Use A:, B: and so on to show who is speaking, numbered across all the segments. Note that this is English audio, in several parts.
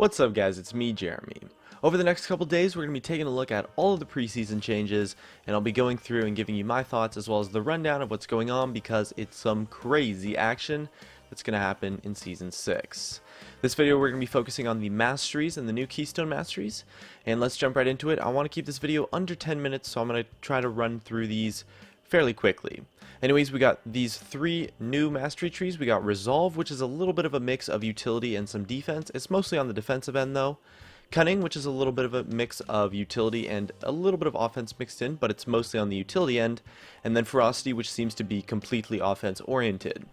A: What's up guys, it's me, Jeremy. Over the next couple days we're going to be taking a look at all of the preseason changes, and I'll be going through and giving you my thoughts as well as the rundown of what's going on because it's some crazy action that's going to happen in Season 6. This video we're going to be focusing on the masteries and the new Keystone masteries, and let's jump right into it. I want to keep this video under 10 minutes, so I'm going to try to run through these fairly quickly. Anyways, we got these three new mastery trees. We got Resolve, which is a little bit of a mix of utility and some defense. It's mostly on the defensive end though. Cunning, which is a little bit of a mix of utility and a little bit of offense mixed in, but it's mostly on the utility end. And then Ferocity, which seems to be completely offense oriented.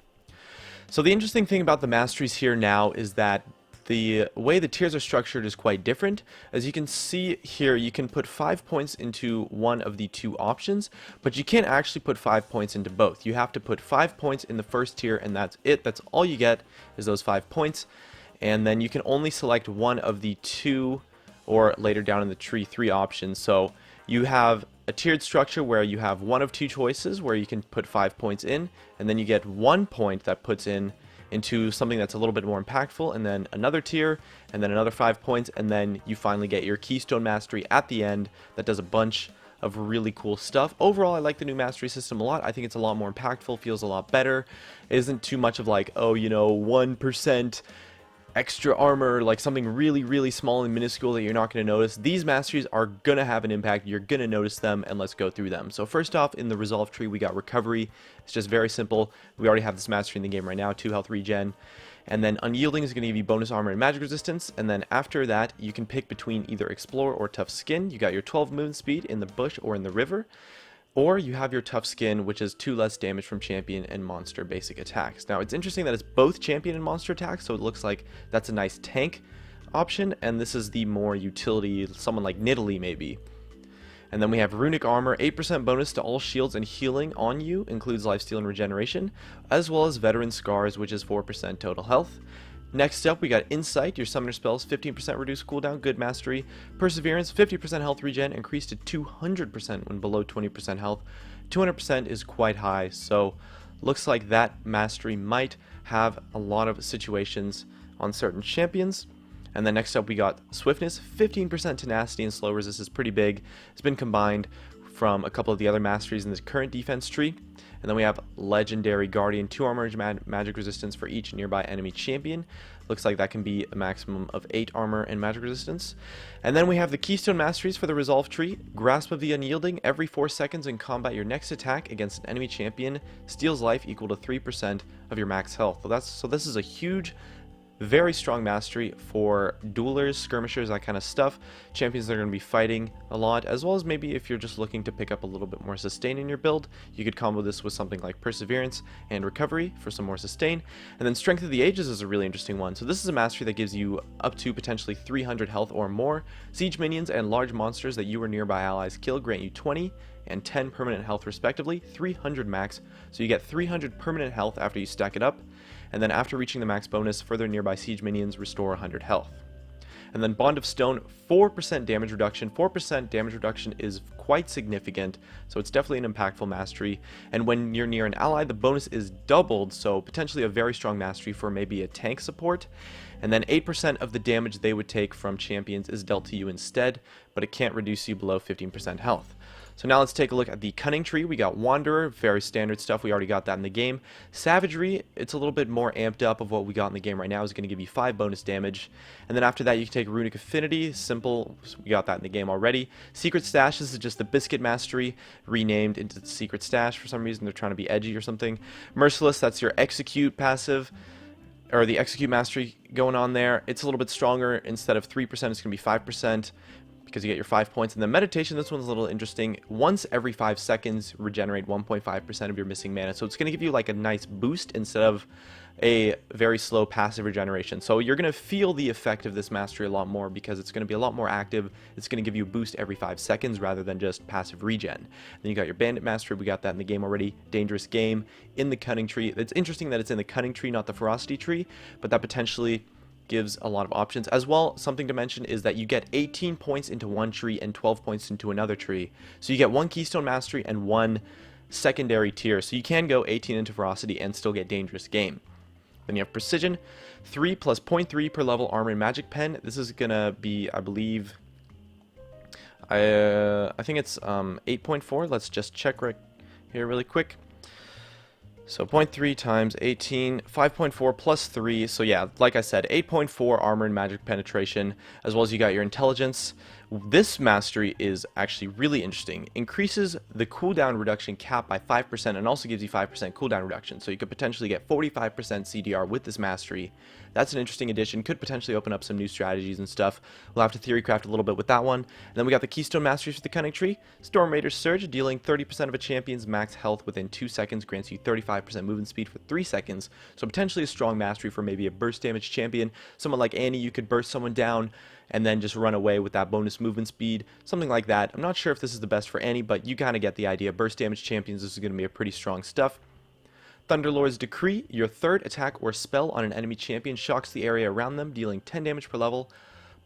A: So the interesting thing about the masteries here now is that the way the tiers are structured is quite different. As you can see here, you can put 5 points into one of the two options, but you can't actually put 5 points into both. You have to put 5 points in the first tier, and that's it. That's all you get is those 5 points. And then you can only select one of the two, or later down in the tree, 3 options. So you have a tiered structure where you have one of 2 choices where you can put 5 points in, and then you get 1 point that puts into something that's a little bit more impactful, and then another tier, and then another 5 points, and then you finally get your Keystone Mastery at the end that does a bunch of really cool stuff. Overall, I like the new mastery system a lot. I think it's a lot more impactful, feels a lot better. It isn't too much of like, oh, 1% extra armor, like something really small and minuscule that you're not going to notice. These masteries are going to have an impact. You're going to notice them, and let's go through them. So first off, in the Resolve tree, we got Recovery. It's just very simple. We already have this mastery in the game right now, 2 health regen. And then Unyielding is going to give you bonus armor and magic resistance. And then after that, you can pick between either Explore or Tough Skin. You got your 12 movement speed in the bush or in the river. Or you have your Tough Skin, which is 2 less damage from champion and monster basic attacks. Now, it's interesting that it's both champion and monster attacks, so it looks like that's a nice tank option, and this is the more utility, someone like Nidalee maybe. And then we have Runic Armor, 8% bonus to all shields and healing on you, includes lifesteal and regeneration, as well as Veteran Scars, which is 4% total health. Next up, we got Insight, your summoner spells, 15% reduced cooldown, good mastery. Perseverance, 50% health regen, increased to 200% when below 20% health. 200% is quite high, so looks like that mastery might have a lot of situations on certain champions. And then next up, we got Swiftness, 15% tenacity and slow resist is pretty big. It's been combined from a couple of the other masteries in this current defense tree. And then we have Legendary Guardian, 2 armor and magic resistance for each nearby enemy champion. Looks like that can be a maximum of 8 armor and magic resistance. And then we have the Keystone Masteries for the Resolve tree. Grasp of the Unyielding, every 4 seconds in combat, your next attack against an enemy champion steals life equal to 3% of your max health. So this is a huge, very strong mastery for duelers, skirmishers, that kind of stuff. Champions that are going to be fighting a lot, as well as maybe if you're just looking to pick up a little bit more sustain in your build, you could combo this with something like Perseverance and Recovery for some more sustain. And then Strength of the Ages is a really interesting one. So this is a mastery that gives you up to potentially 300 health or more. Siege minions and large monsters that you or nearby allies kill grant you 20 and 10 permanent health respectively, 300 max, so you get 300 permanent health after you stack it up, and then after reaching the max bonus, further nearby siege minions restore 100 health. And then Bond of Stone, 4% damage reduction. 4% damage reduction is quite significant, so it's definitely an impactful mastery. And when you're near an ally, the bonus is doubled, so potentially a very strong mastery for maybe a tank support. And then 8% of the damage they would take from champions is dealt to you instead, but it can't reduce you below 15% health. So now let's take a look at the Cunning tree. We got Wanderer, very standard stuff. We already got that in the game. Savagery, it's a little bit more amped up of what we got in the game right now. It's going to give you 5 bonus damage. And then after that, you can take Runic Affinity. Simple, we got that in the game already. Secret Stash, this is just the Biscuit Mastery, renamed into Secret Stash for some reason. They're trying to be edgy or something. Merciless, that's your Execute passive, or the Execute Mastery going on there. It's a little bit stronger. Instead of 3%, it's going to be 5%. Because you get your 5 points. And then Meditation, this one's a little interesting. Once every 5 seconds, regenerate 1.5% of your missing mana. So it's going to give you like a nice boost instead of a very slow passive regeneration. So you're going to feel the effect of this mastery a lot more because it's going to be a lot more active. It's going to give you a boost every 5 seconds rather than just passive regen. Then you got your Bandit Mastery. We got that in the game already. Dangerous Game in the Cunning tree. It's interesting that it's in the Cunning tree, not the Ferocity tree, but that potentially gives a lot of options. As well, something to mention is that you get 18 points into one tree and 12 points into another tree. So you get 1 Keystone Mastery and 1 secondary tier. So you can go 18 into Ferocity and still get Dangerous Game. Then you have Precision, 3 plus 0.3 per level armor and magic pen. This is gonna be, I believe, I think it's 8.4. Let's just check right here really quick. So 0.3 times 18, 5.4 plus 3. So yeah, like I said, 8.4 armor and magic penetration, as well as you got your intelligence. This mastery is actually really interesting. Increases the cooldown reduction cap by 5% and also gives you 5% cooldown reduction. So you could potentially get 45% CDR with this mastery. That's an interesting addition. Could potentially open up some new strategies and stuff. We'll have to theory craft a little bit with that one. And then we got the Keystone Masteries for the Cunning Tree. Storm Raider's Surge, dealing 30% of a champion's max health within 2 seconds, grants you 35% movement speed for 3 seconds. So potentially a strong mastery for maybe a burst damage champion. Someone like Annie, you could burst someone down and then just run away with that bonus movement speed, something like that. I'm not sure if this is the best for Annie, but you kind of get the idea. Burst damage champions, this is going to be a pretty strong stuff. Thunderlord's Decree, your third attack or spell on an enemy champion shocks the area around them, dealing 10 damage per level,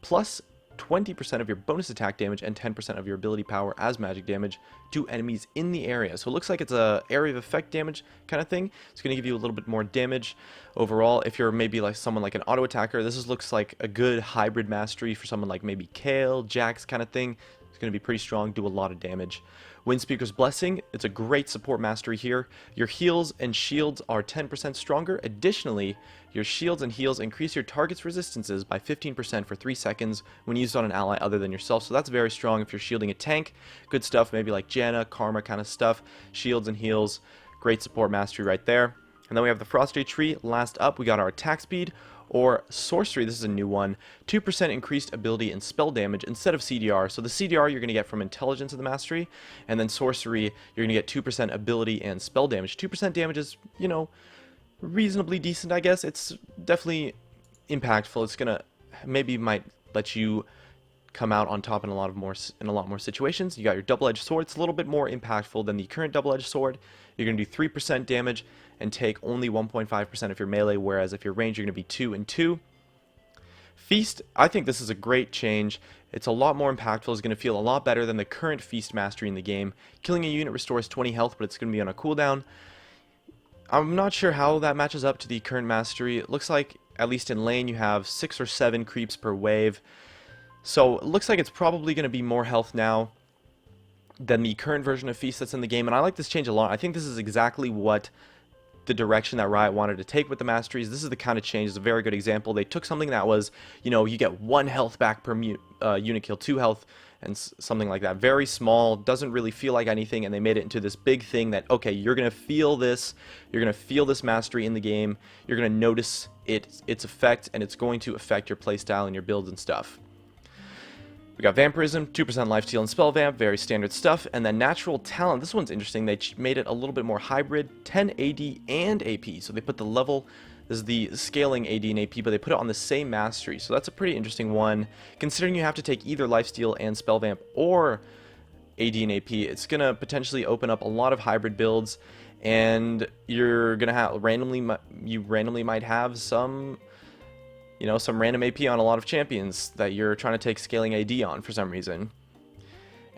A: plus 20% of your bonus attack damage and 10% of your ability power as magic damage to enemies in the area. So it looks like it's a area of effect damage kind of thing. It's going to give you a little bit more damage overall. If you're maybe like someone like an auto attacker, looks like a good hybrid mastery for someone like maybe Kale, Jax kind of thing. It's going to be pretty strong, do a lot of damage. Windspeaker's Blessing, it's a great support mastery here. Your heals and shields are 10% stronger. Additionally, your shields and heals increase your target's resistances by 15% for 3 seconds when used on an ally other than yourself. So that's very strong if you're shielding a tank. Good stuff, maybe like Janna, Karma kind of stuff. Shields and heals, great support mastery right there. And then we have the Frosty Tree. Last up, we got our attack speed. Or Sorcery, this is a new one, 2% increased ability and spell damage instead of CDR. So the CDR you're going to get from Intelligence of the Mastery, and then Sorcery, you're going to get 2% ability and spell damage. 2% damage is, you know, reasonably decent, I guess. It's definitely impactful. It's going to, maybe might let you come out on top in a lot more situations. You got your double-edged sword. It's a little bit more impactful than the current double-edged sword. You're going to do 3% damage and take only 1.5% of your melee, whereas if you're ranged, you're going to be 2 and 2. Feast, I think this is a great change. It's a lot more impactful. It's going to feel a lot better than the current Feast mastery in the game. Killing a unit restores 20 health, but it's going to be on a cooldown. I'm not sure how that matches up to the current mastery. It looks like, at least in lane, you have 6 or 7 creeps per wave. So it looks like it's probably going to be more health now than the current version of Feast that's in the game. And I like this change a lot. I think this is exactly what the direction that Riot wanted to take with the masteries. This is the kind of change. It's a very good example. They took something that was, you know, you get 1 health back per unit kill, 2 health, and something like that. Very small, doesn't really feel like anything, and they made it into this big thing that, okay, you're going to feel this. You're going to feel this mastery in the game. You're going to notice its effect, and it's going to affect your playstyle and your builds and stuff. We got Vampirism, 2% lifesteal and spell vamp, very standard stuff. And then Natural Talent, this one's interesting. They made it a little bit more hybrid, 10 AD and AP. So they put the level, this is the scaling AD and AP, but they put it on the same mastery. So that's a pretty interesting one. Considering you have to take either lifesteal and spell vamp or AD and AP, it's going to potentially open up a lot of hybrid builds. And you're going to have, you randomly might have some, you know, some random AP on a lot of champions that you're trying to take scaling AD on for some reason.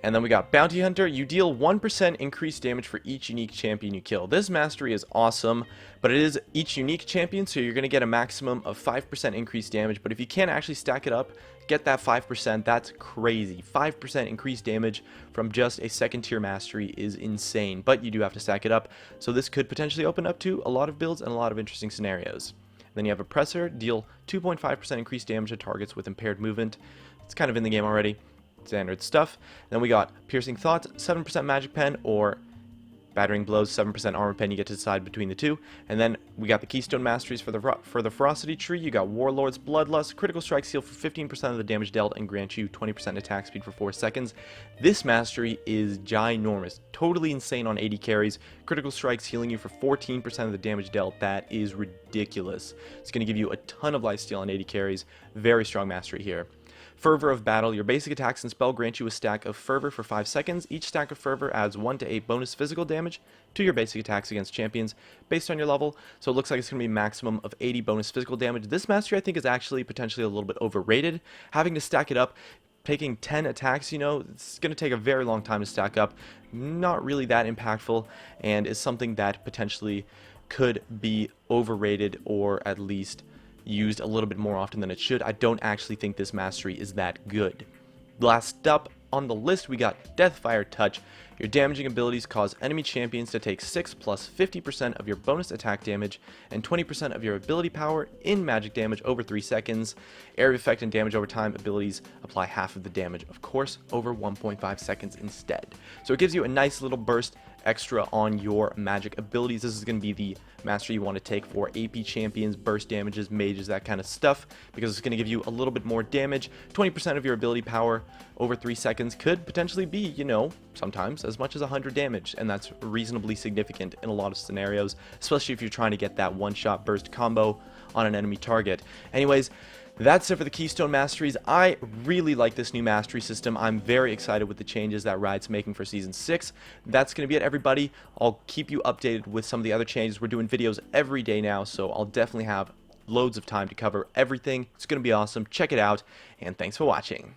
A: And then we got Bounty Hunter. You deal 1% increased damage for each unique champion you kill. This mastery is awesome, but it is each unique champion, so you're going to get a maximum of 5% increased damage. But if you can't actually stack it up, get that 5%, that's crazy. 5% increased damage from just a second tier mastery is insane, but you do have to stack it up. So this could potentially open up to a lot of builds and a lot of interesting scenarios. Then you have Oppressor, deal 2.5% increased damage to targets with impaired movement. It's kind of in the game already. Standard stuff. Then we got Piercing Thoughts, 7% Magic Pen, or Battering Blows, 7% Armor Pen. You get to decide between the two. And then we got the Keystone Masteries for the Ferocity Tree. You got Warlord's Bloodlust, Critical Strike Seal for 15% of the damage dealt and grant you 20% attack speed for 4 seconds. This mastery is ginormous. Totally insane on 80 carries. Critical Strikes healing you for 14% of the damage dealt. That is ridiculous. It's going to give you a ton of lifesteal on 80 carries. Very strong mastery here. Fervor of Battle. Your basic attacks and spell grant you a stack of Fervor for 5 seconds. Each stack of Fervor adds 1 to 8 bonus physical damage to your basic attacks against champions based on your level. So it looks like it's going to be a maximum of 80 bonus physical damage. This mastery I think is actually potentially a little bit overrated. Having to stack it up, taking 10 attacks, you know, it's going to take a very long time to stack up. Not really that impactful, and is something that potentially could be overrated, or at least used a little bit more often than it should. I don't actually think this mastery is that good. Last up on the list, we got Deathfire Touch. Your damaging abilities cause enemy champions to take 6 plus 50% of your bonus attack damage and 20% of your ability power in magic damage over 3 seconds. Area effect and damage over time abilities apply half of the damage, of course, over 1.5 seconds instead. So it gives you a nice little burst extra on your magic abilities. This is going to be the mastery you want to take for AP champions, burst damages, mages, that kind of stuff, because it's going to give you a little bit more damage. 20% of your ability power over 3 seconds could potentially be, you know, sometimes as much as 100 damage, and that's reasonably significant in a lot of scenarios, especially if you're trying to get that one-shot burst combo on an enemy target. Anyways, that's it for the Keystone Masteries. I really like this new mastery system. I'm very excited with the changes that Riot's making for Season 6. That's going to be it, everybody. I'll keep you updated with some of the other changes. We're doing videos every day now, so I'll definitely have loads of time to cover everything. It's going to be awesome. Check it out, and thanks for watching.